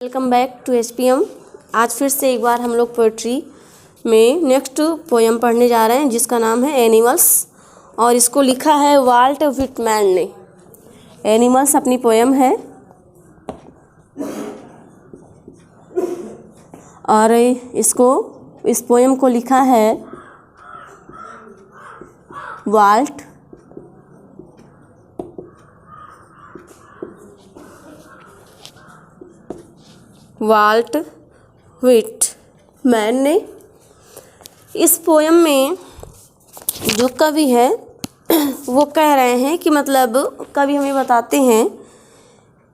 Welcome back to SPM. आज फिर से एक बार हम लोग पोइट्री में नेक्स्ट पोएम पढ़ने जा रहे हैं जिसका नाम है एनिमल्स, और इसको लिखा है वाल्ट व्हिटमैन ने। एनिमल्स अपनी पोएम है और इस पोएम को लिखा है वाल्ट व्हिटमैन ने। इस पोएम में जो कवि है वो कह रहे हैं कि मतलब कवि हमें बताते हैं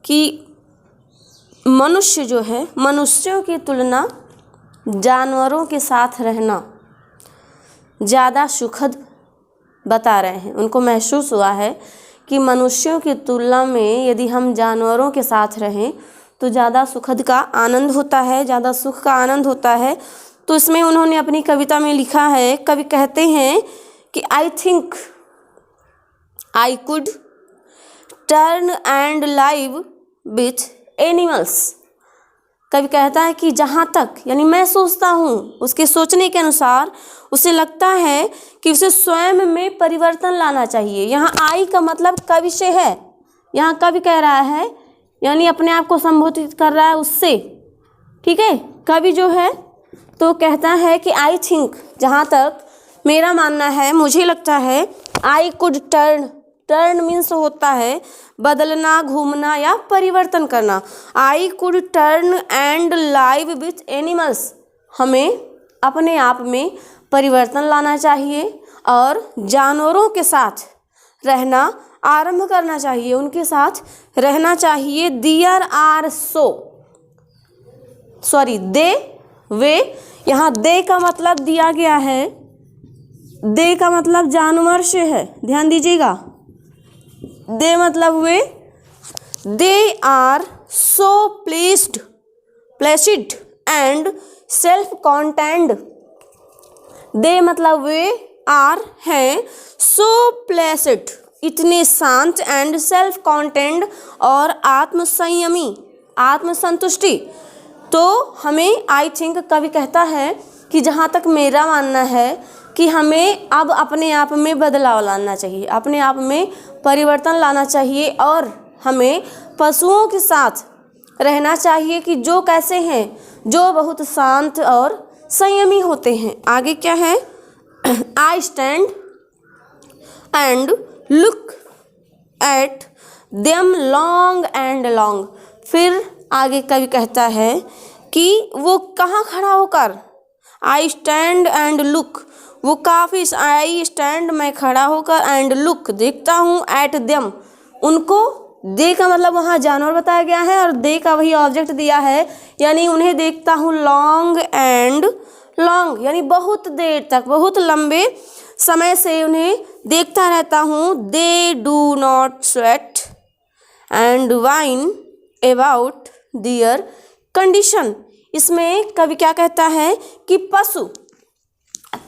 कि मनुष्य जो है, मनुष्यों की तुलना जानवरों के साथ रहना ज़्यादा सुखद बता रहे हैं। उनको महसूस हुआ है कि मनुष्यों की तुलना में यदि हम जानवरों के साथ रहें तो ज़्यादा सुखद का आनंद होता है, ज़्यादा सुख का आनंद होता है। तो इसमें उन्होंने अपनी कविता में लिखा है, कवि कहते हैं कि I think I could turn and live with animals. कवि कहता है कि जहाँ तक, यानी मैं सोचता हूँ, उसके सोचने के अनुसार उसे लगता है कि उसे स्वयं में परिवर्तन लाना चाहिए। यहाँ आई का मतलब कवि से है, यहाँ कवि कह रहा है, यानी अपने आप को संबोधित कर रहा है उससे। ठीक है, कवि जो है तो कहता है कि आई थिंक, जहाँ तक मेरा मानना है, मुझे लगता है, आई कुड टर्न मीन्स होता है बदलना, घूमना या परिवर्तन करना। I could turn and live with animals, हमें अपने आप में परिवर्तन लाना चाहिए और जानवरों के साथ रहना आरंभ करना चाहिए, उनके साथ रहना चाहिए। देयर आर दे वे, यहाँ दे का मतलब दिया गया है, दे का मतलब जानवर से है, ध्यान दीजिएगा। दे मतलब वे, they are so placid and self contained. They मतलब वे, आर हैं, सो प्लेसिड इतने शांत, एंड सेल्फ कॉन्टेंड और आत्मसंयमी, आत्मसंतुष्टि। तो हमें आई थिंक, कवि कहता है कि जहाँ तक मेरा मानना है कि हमें अब अपने आप में बदलाव लाना चाहिए, अपने आप में परिवर्तन लाना चाहिए और हमें पशुओं के साथ रहना चाहिए कि जो कैसे हैं, जो बहुत शांत और संयमी होते हैं। आगे क्या है, I stand and look at them long and long. फिर आगे कवि कहता है कि वो कहाँ खड़ा होकर, आई स्टैंड एंड लुक, वो काफ़ी, आई स्टैंड मैं खड़ा होकर, एंड लुक देखता हूँ, एट देम उनको, दे का मतलब वहाँ जानवर बताया गया है और दे का वही ऑब्जेक्ट दिया है, यानी उन्हें देखता हूँ, लॉन्ग एंड लॉन्ग यानी बहुत देर तक, बहुत लंबे समय से उन्हें देखता रहता हूँ। They do not sweat and whine about their condition. इसमें कवि क्या कहता है कि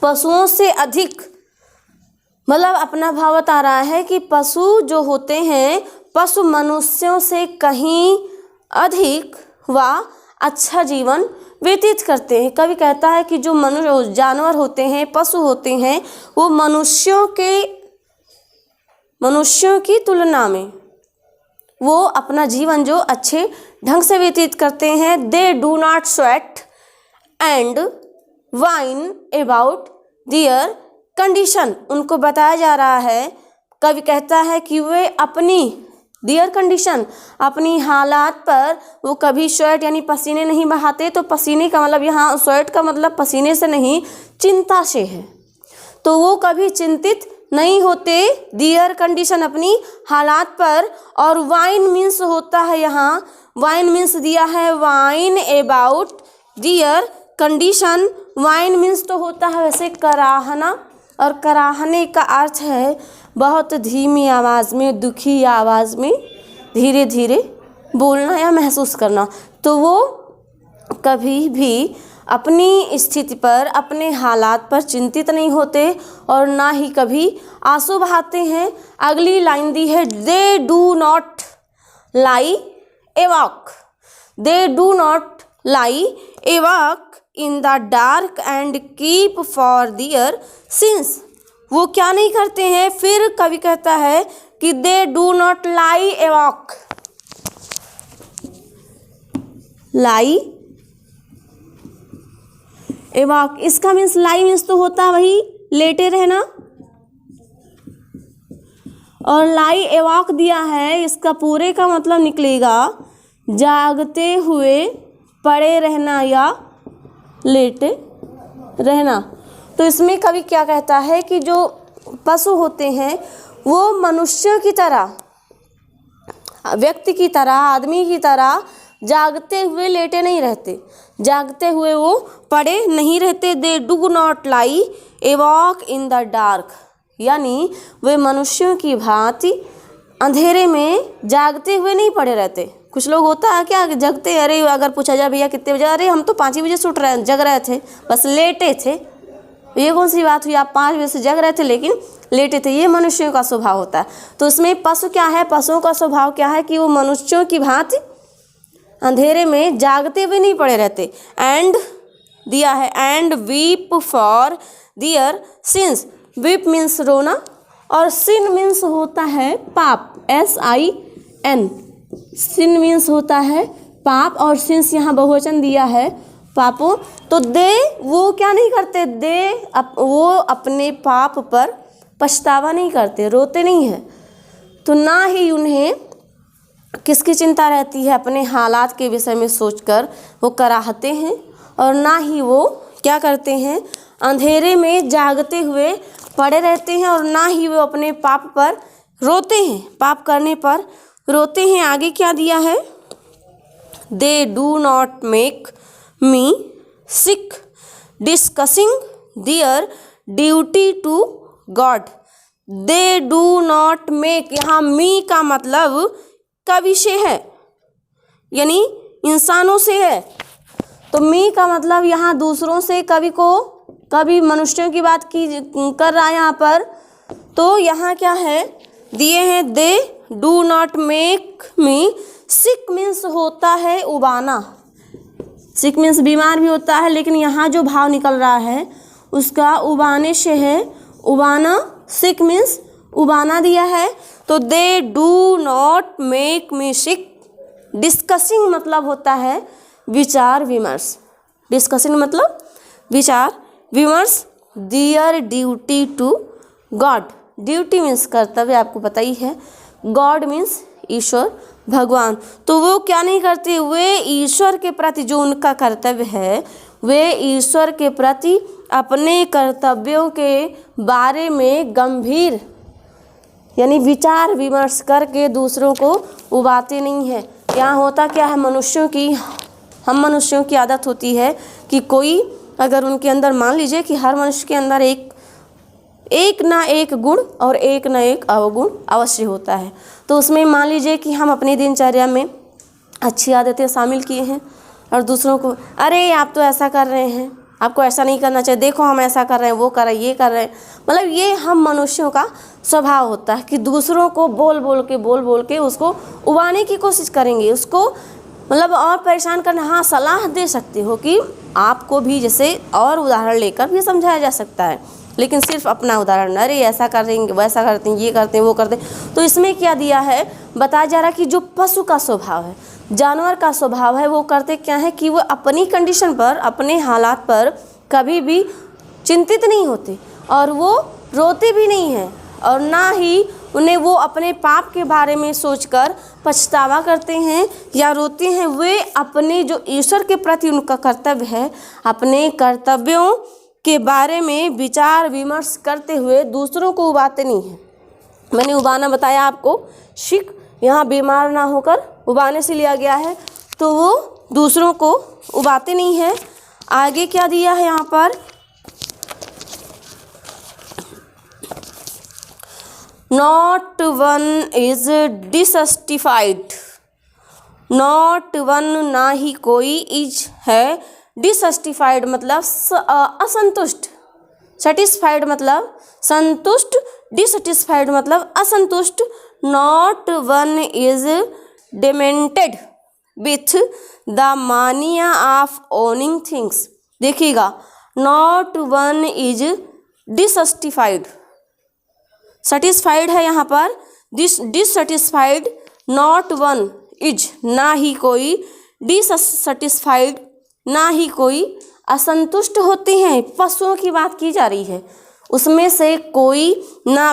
पशुओं से अधिक, मतलब अपना भाव बता रहा है कि पशु जो होते हैं, पशु मनुष्यों से कहीं अधिक व अच्छा जीवन व्यतीत करते हैं। कवि कहता है कि जो जानवर होते हैं, पशु होते हैं, वो मनुष्यों की तुलना में वो अपना जीवन जो अच्छे ढंग से व्यतीत करते हैं। They do not sweat and whine about their condition, उनको बताया जा रहा है, कवि कहता है कि वे अपनी दियर कंडीशन, अपनी हालात पर वो कभी स्वेट यानी पसीने नहीं बहाते। तो पसीने का मतलब, यहाँ स्वेट का मतलब पसीने से नहीं, चिंता से है। तो वो कभी चिंतित नहीं होते, दियर कंडीशन अपनी हालात पर। और वाइन मीन्स होता है, यहाँ वाइन मीन्स दिया है, whine about their condition. Whine means तो होता है वैसे कराहना, और कराहने का अर्थ है बहुत धीमी आवाज़ में, दुखी आवाज़ में धीरे धीरे बोलना या महसूस करना। तो वो कभी भी अपनी स्थिति पर, अपने हालात पर चिंतित नहीं होते और ना ही कभी आंसू बहाते हैं। अगली लाइन दी है, they do not lie awake. They do not lie awake in the dark and keep for their sins. वो क्या नहीं करते हैं, फिर कवि कहता है कि दे डू नॉट लाई एवॉक। लाई एवॉक, इसका मीन्स लाई मीन्स तो होता है वही लेटे रहना, और लाई एवॉक दिया है, इसका पूरे का मतलब निकलेगा जागते हुए पड़े रहना या लेटे रहना। तो इसमें कवि क्या कहता है कि जो पशु होते हैं वो मनुष्य की तरह, व्यक्ति की तरह, आदमी की तरह जागते हुए लेटे नहीं रहते, जागते हुए वो पड़े नहीं रहते। They do not lie awake in the dark, यानी वे मनुष्यों की भांति अंधेरे में जागते हुए नहीं पड़े रहते। कुछ लोग होता है क्या कि जगते, अरे अगर पूछा जाए भैया कितने बजे, अरे हम तो 5 ही बजे जग रहे थे, बस लेटे थे। ये कौन सी बात हुई, आप 5 बजे से जग रहे थे लेकिन लेटे थे। ये मनुष्यों का स्वभाव होता है। तो इसमें पशु क्या है, पशुओं का स्वभाव क्या है कि वो मनुष्यों की भांति अंधेरे में जागते हुए नहीं पड़े रहते। एंड दिया है and weep for their sins. Weep means रोना और सिन मीन्स होता है पाप, SIN। सिन मीन्स होता है पाप और सिंस यहाँ बहुवचन दिया है पापों। तो दे वो क्या नहीं करते, वो अपने पाप पर पछतावा नहीं करते, रोते नहीं हैं। तो ना ही उन्हें किसकी चिंता रहती है, अपने हालात के विषय में सोचकर वो कराहते हैं, और ना ही वो क्या करते हैं, अंधेरे में जागते हुए पड़े रहते हैं, और ना ही वो अपने पाप पर रोते हैं, पाप करने पर रोते हैं। आगे क्या दिया है, they do not make me sick discussing their duty to God. They do not make, यहाँ मी का मतलब का विषय है, यानी इंसानों से है। तो मी का मतलब यहाँ दूसरों से, कभी मनुष्यों की बात की कर रहा है यहाँ पर। तो यहाँ क्या है दिए हैं, they do not make me sick means होता है उबाना, सिक मीन्स बीमार भी होता है, लेकिन यहाँ जो भाव निकल रहा है उसका उबाने से है, उबाना। सिक मीन्स उबाना दिया है। तो they do not make me sick. Discussing मतलब होता है विचार विमर्श, डिस्कसिंग मतलब विचार विमर्श। Their duty to God. Duty means कर्तव्य, आपको पता ही है। गॉड मीन्स ईश्वर, भगवान। तो वो क्या नहीं करते, वे ईश्वर के प्रति जो उनका कर्तव्य है, वे ईश्वर के प्रति अपने कर्तव्यों के बारे में गंभीर यानी विचार विमर्श करके दूसरों को उबाते नहीं है। यहाँ होता क्या है, हम मनुष्यों की आदत होती है कि कोई अगर उनके अंदर, मान लीजिए कि हर मनुष्य के अंदर एक ना एक गुण और एक ना एक अवगुण अवश्य होता है। तो उसमें मान लीजिए कि हम अपनी दिनचर्या में अच्छी आदतें शामिल किए हैं और दूसरों को, अरे आप तो ऐसा कर रहे हैं, आपको ऐसा नहीं करना चाहिए, देखो हम ऐसा कर रहे हैं, वो कर रहे हैं, ये कर रहे हैं। मतलब ये हम मनुष्यों का स्वभाव होता है कि दूसरों को बोल बोल के उसको उबाने की कोशिश करेंगे, उसको मतलब और परेशान करना। हाँ, सलाह दे सकते हो कि आपको भी जैसे और उदाहरण लेकर भी समझाया जा सकता है, लेकिन सिर्फ अपना उदाहरण, अरे ऐसा करेंगे, वैसा करते हैं, ये करते हैं, वो करते हैं। तो इसमें क्या दिया है, बताया जा रहा है कि जो पशु का स्वभाव है, जानवर का स्वभाव है, वो करते क्या है कि वो अपनी कंडीशन पर, अपने हालात पर कभी भी चिंतित नहीं होते और वो रोते भी नहीं हैं, और ना ही उन्हें वो अपने पाप के बारे में सोचकर पछतावा करते हैं या रोते हैं। वे अपने जो ईश्वर के प्रति उनका कर्तव्य है, अपने कर्तव्यों के बारे में विचार विमर्श करते हुए दूसरों को उबाते नहीं हैं। मैंने उबाना बताया आपको, शिक यहाँ बीमार ना होकर उबाने से लिया गया है। तो वो दूसरों को उबाते नहीं हैं। आगे क्या दिया है यहाँ पर, not one is dissatisfied. Not one ना ही कोई, इज है, डिसस्टिफाइड मतलब असंतुष्ट, सेटिस्फाइड मतलब संतुष्ट, डिसटिस्फाइड मतलब असंतुष्ट। Not one is demented. With the mania of owning things. देखिएगा, not one is dissatisfied, satisfied है यहाँ पर, डिससेटिस्फाइड, नॉट वन इज, ना ही कोई डिससेटिस्फाइड, ना ही कोई असंतुष्ट होते हैं। पशुओं की बात की जा रही है, उसमें से कोई ना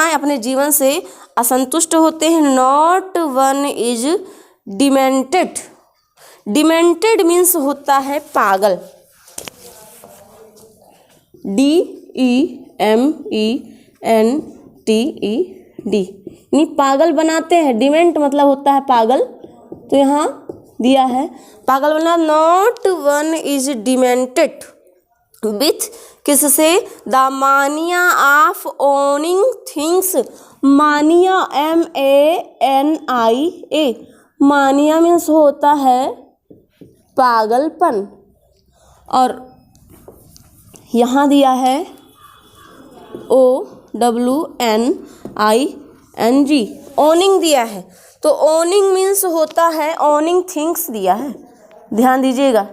अपने जीवन से असंतुष्ट होते हैं। Not one is demented, demented means होता है पागल, DEMENTED, यानी पागल बनाते हैं। डिमेंट मतलब होता है पागल, तो यहाँ दिया है पागल बना। Not one is demented with किससे, the mania of owning things. Mania MANIA, mania means होता है पागलपन, और यहाँ दिया है OWNING, ओनिंग दिया है। तो ओनिंग मीन्स होता है, ओनिंग थिंग्स दिया है, ध्यान दीजिएगा,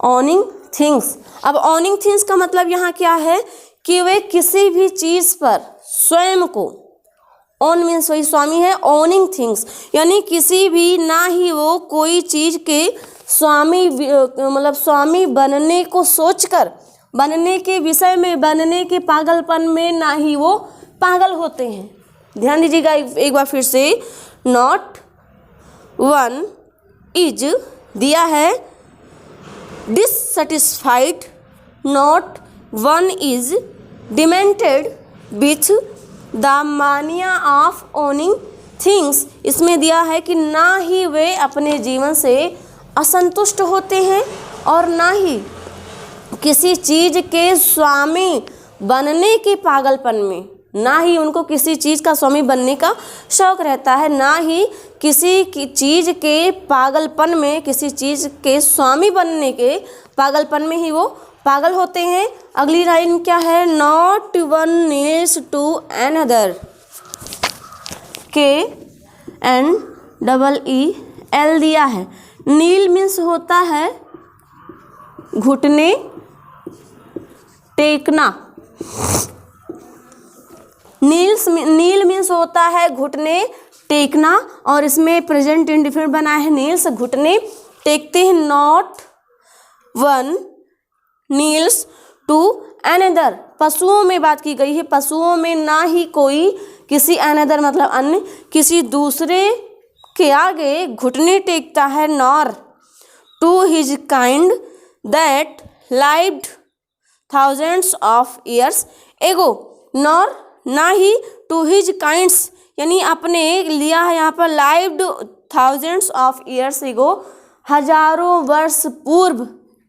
ओनिंग थिंग्स। अब ओनिंग थिंग्स का मतलब यहाँ क्या है कि वे किसी भी चीज़ पर स्वयं को, ओन मीन्स वही स्वामी है, ओनिंग थिंग्स यानी किसी भी, ना ही वो कोई चीज़ के स्वामी मतलब स्वामी बनने को सोचकर, बनने के विषय में, बनने के पागलपन में ना ही वो पागल होते हैं। ध्यान दीजिएगा एक बार फिर से, नॉट वन इज दिया है dissatisfied, not one is demented with the mania of owning things. इसमें दिया है कि ना ही वे अपने जीवन से असंतुष्ट होते हैं और ना ही किसी चीज़ के स्वामी बनने के पागलपन में, ना ही उनको किसी चीज़ का स्वामी बनने का शौक रहता है, ना ही किसी की चीज़ के पागलपन में, किसी चीज़ के स्वामी बनने के पागलपन में ही वो पागल होते हैं। अगली लाइन क्या है, not one kneels to another, KNEEL दिया है। नील मीन्स होता है घुटने टेकना, नील मीन्स होता है घुटने टेकना, और इसमें प्रेजेंट इंडिफिनिट बना है, नील्स घुटने टेकते हैं। Not one kneels to another, पशुओं में बात की गई है, पशुओं में ना ही कोई किसी अनदर मतलब अन्य, किसी दूसरे के आगे घुटने टेकता है। Nor to his kind that lived thousands of years ago, nor ना ही टू हिज काइंड्स यानी अपने लिया है यहाँ पर, लाइव्ड थाउजेंड्स ऑफ ईयर्स एगो, हजारों वर्ष पूर्व,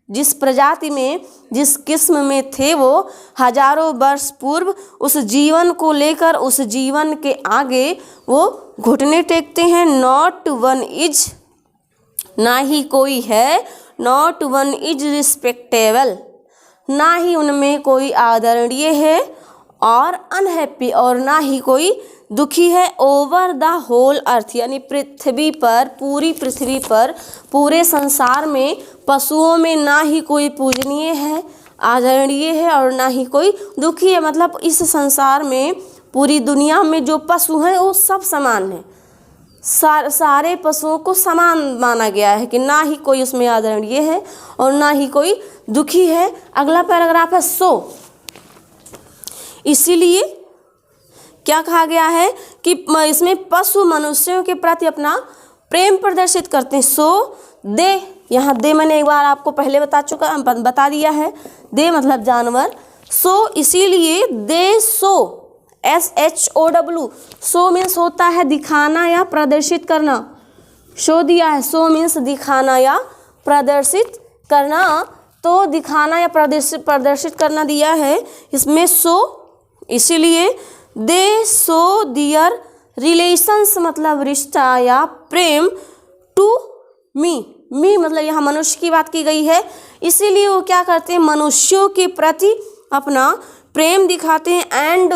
जिस प्रजाति में, जिस किस्म में थे वो हजारों वर्ष पूर्व, उस जीवन को लेकर, उस जीवन के आगे वो घुटने टेकते हैं। नॉट वन इज, ना ही कोई है, नॉट वन इज रिस्पेक्टेबल, ना ही उनमें कोई आदरणीय है, और अनहैप्पी, और ना ही कोई दुखी है। ओवर द होल अर्थ यानी पृथ्वी पर, पूरी पृथ्वी पर, पूरे संसार में पशुओं में ना ही कोई पूजनीय है, आदरणीय है, और ना ही कोई दुखी है। मतलब इस संसार में, पूरी दुनिया में जो पशु हैं वो सब समान हैं, सारे पशुओं को समान माना गया है कि ना ही कोई उसमें आदरणीय है और ना ही कोई दुखी है। अगला पैराग्राफ है सो, इसीलिए क्या कहा गया है कि इसमें पशु मनुष्यों के प्रति अपना प्रेम प्रदर्शित करते हैं। सो दे, यहाँ दे मैंने एक बार आपको पहले बता दिया है, दे मतलब जानवर। सो इसीलिए दे, सो SHOW, शो मीन्स होता है दिखाना या प्रदर्शित करना, शो दिया है, शो मीन्स दिखाना या प्रदर्शित करना, तो दिखाना या प्रदर्शित करना दिया है इसमें शो, इसीलिए दे शो दियर रिलेशंस मतलब रिश्ता या प्रेम टू मी, मी मतलब यहाँ मनुष्य की बात की गई है, इसीलिए वो क्या करते हैं, मनुष्यों के प्रति अपना प्रेम दिखाते हैं। एंड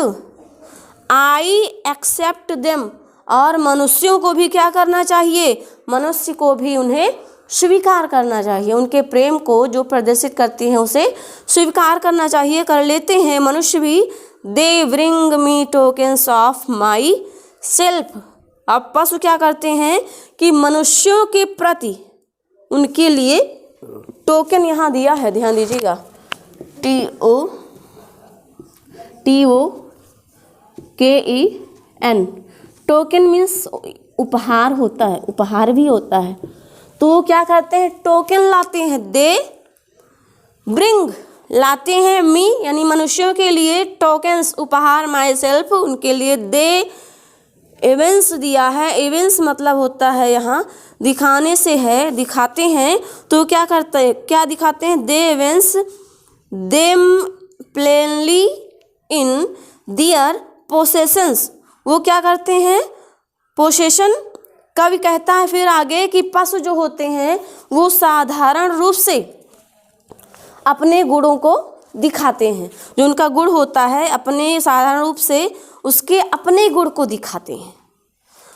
आई एक्सेप्ट देम, और मनुष्यों को भी क्या करना चाहिए, मनुष्य को भी उन्हें स्वीकार करना चाहिए, उनके प्रेम को जो प्रदर्शित करती हैं उसे स्वीकार करना चाहिए, कर लेते हैं मनुष्य भी। They bring me tokens of my self. अब पशु क्या करते हैं कि मनुष्यों के प्रति उनके लिए टोकन यहाँ दिया है, ध्यान दीजिएगा, TOKEN। टोकन मीन्स उपहार होता है, उपहार भी होता है। तो वो क्या करते हैं, टोकन लाते हैं। दे ब्रिंग लाते हैं मी यानी मनुष्यों के लिए, टोकन्स उपहार, माई सेल्फ उनके लिए। दे इवेंट्स दिया है, इवेंट्स मतलब होता है यहाँ दिखाने से है, दिखाते हैं। तो क्या करते हैं, क्या दिखाते हैं, दे इवेंट्स देम प्लेनली इन दियर पोसेशंस। वो क्या करते हैं, पोसेशन। कवि कहता है फिर आगे कि पशु जो होते हैं वो साधारण रूप से अपने गुणों को दिखाते हैं, जो उनका गुण होता है अपने साधारण रूप से उसके अपने गुण को दिखाते हैं,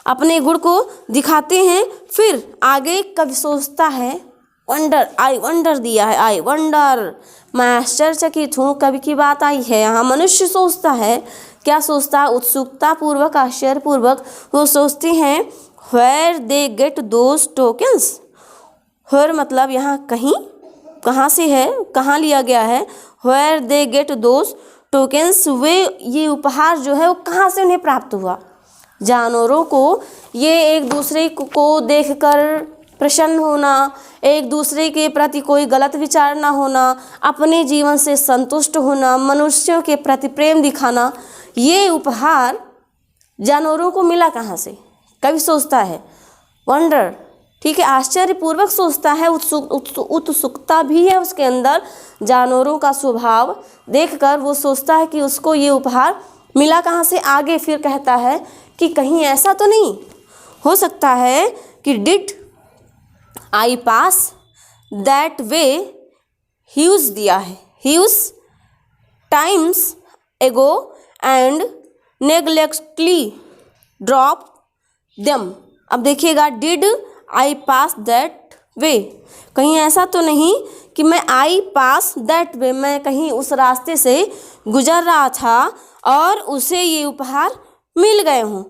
अपने गुण को दिखाते हैं। फिर आगे कवि सोचता है, वंडर, आई वंडर दिया है, आई वंडर, मैं आश्चर्यचकित हूँ। कवि की बात आई है यहाँ, मनुष्य सोचता है, क्या सोचता है, उत्सुकता पूर्वक, आश्चर्य पूर्वक वो सोचते हैं, where they get those tokens. Where मतलब यहाँ कहीं, कहाँ से है, कहाँ लिया गया है, where they get those tokens, वे ये उपहार जो है वो कहाँ से उन्हें प्राप्त हुआ। जानवरों को ये एक दूसरे को देखकर प्रसन्न होना, एक दूसरे के प्रति कोई गलत विचार ना होना, अपने जीवन से संतुष्ट होना, मनुष्यों के प्रति प्रेम दिखाना, ये उपहार जानवरों को मिला कहाँ से। कवि सोचता है, वंडर, ठीक है, आश्चर्यपूर्वक सोचता है, उत्सुकता भी है उसके अंदर, जानवरों का स्वभाव देखकर वो सोचता है कि उसको ये उपहार मिला कहाँ से। आगे फिर कहता है कि कहीं ऐसा तो नहीं हो सकता है कि did I pass that way, huge दिया है, huge times ago and negligently drop them. अब देखिएगा, डिड आई पास दैट वे, कहीं ऐसा तो नहीं कि मैं आई पास दैट वे, मैं कहीं उस रास्ते से गुजर रहा था और उसे ये उपहार मिल गए हों।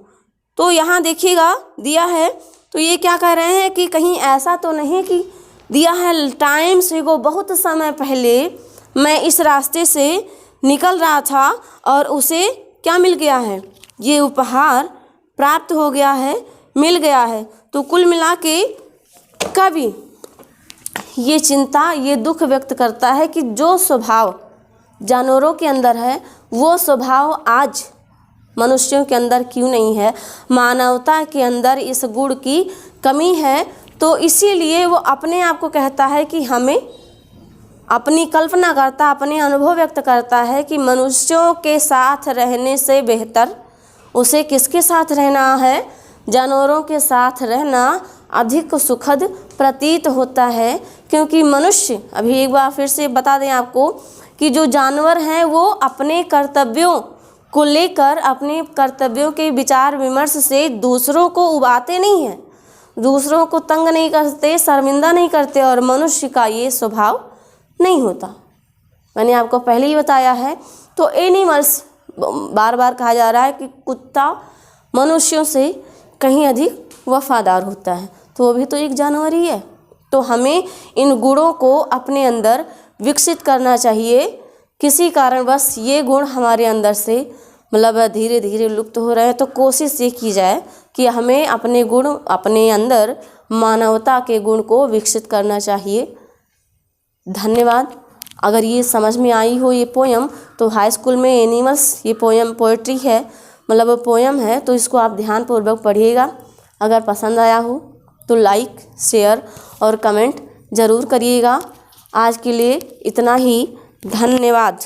तो यहाँ देखिएगा दिया है, तो ये क्या कह रहे हैं कि कहीं ऐसा तो नहीं कि दिया है, टाइम से को बहुत समय पहले मैं इस रास्ते से निकल रहा था और उसे क्या मिल गया है, ये उपहार प्राप्त हो गया है, मिल गया है। तो कुल मिला के कवि ये चिंता, ये दुख व्यक्त करता है कि जो स्वभाव जानवरों के अंदर है वो स्वभाव आज मनुष्यों के अंदर क्यों नहीं है, मानवता के अंदर इस गुण की कमी है। तो इसीलिए वो अपने आप को कहता है कि हमें, अपनी कल्पना करता, अपने अनुभव व्यक्त करता है कि मनुष्यों के साथ रहने से बेहतर उसे किसके साथ रहना है, जानवरों के साथ रहना अधिक सुखद प्रतीत होता है। क्योंकि मनुष्य, अभी एक बार फिर से बता दें आपको कि जो जानवर हैं वो अपने कर्तव्यों को लेकर, अपने कर्तव्यों के विचार विमर्श से दूसरों को उबाते नहीं हैं, दूसरों को तंग नहीं करते, शर्मिंदा नहीं करते, और मनुष्य का ये स्वभाव नहीं होता। मैंने आपको पहले ही बताया है। तो एनिमल्स, बार बार कहा जा रहा है कि कुत्ता मनुष्यों से कहीं अधिक वफादार होता है, तो वो भी तो एक जानवर ही है। तो हमें इन गुणों को अपने अंदर विकसित करना चाहिए। किसी कारणवश ये गुण हमारे अंदर से मतलब धीरे धीरे लुप्त हो रहे हैं, तो कोशिश ये की जाए कि हमें अपने गुण, अपने अंदर मानवता के गुण को विकसित करना चाहिए। धन्यवाद। अगर ये समझ में आई हो ये पोयम, तो हाई स्कूल में एनिमल्स ये पोयम पोएट्री है, मतलब पोयम है, तो इसको आप ध्यानपूर्वक पढ़िएगा। अगर पसंद आया हो तो लाइक, शेयर और कमेंट ज़रूर करिएगा। आज के लिए इतना ही, धन्यवाद।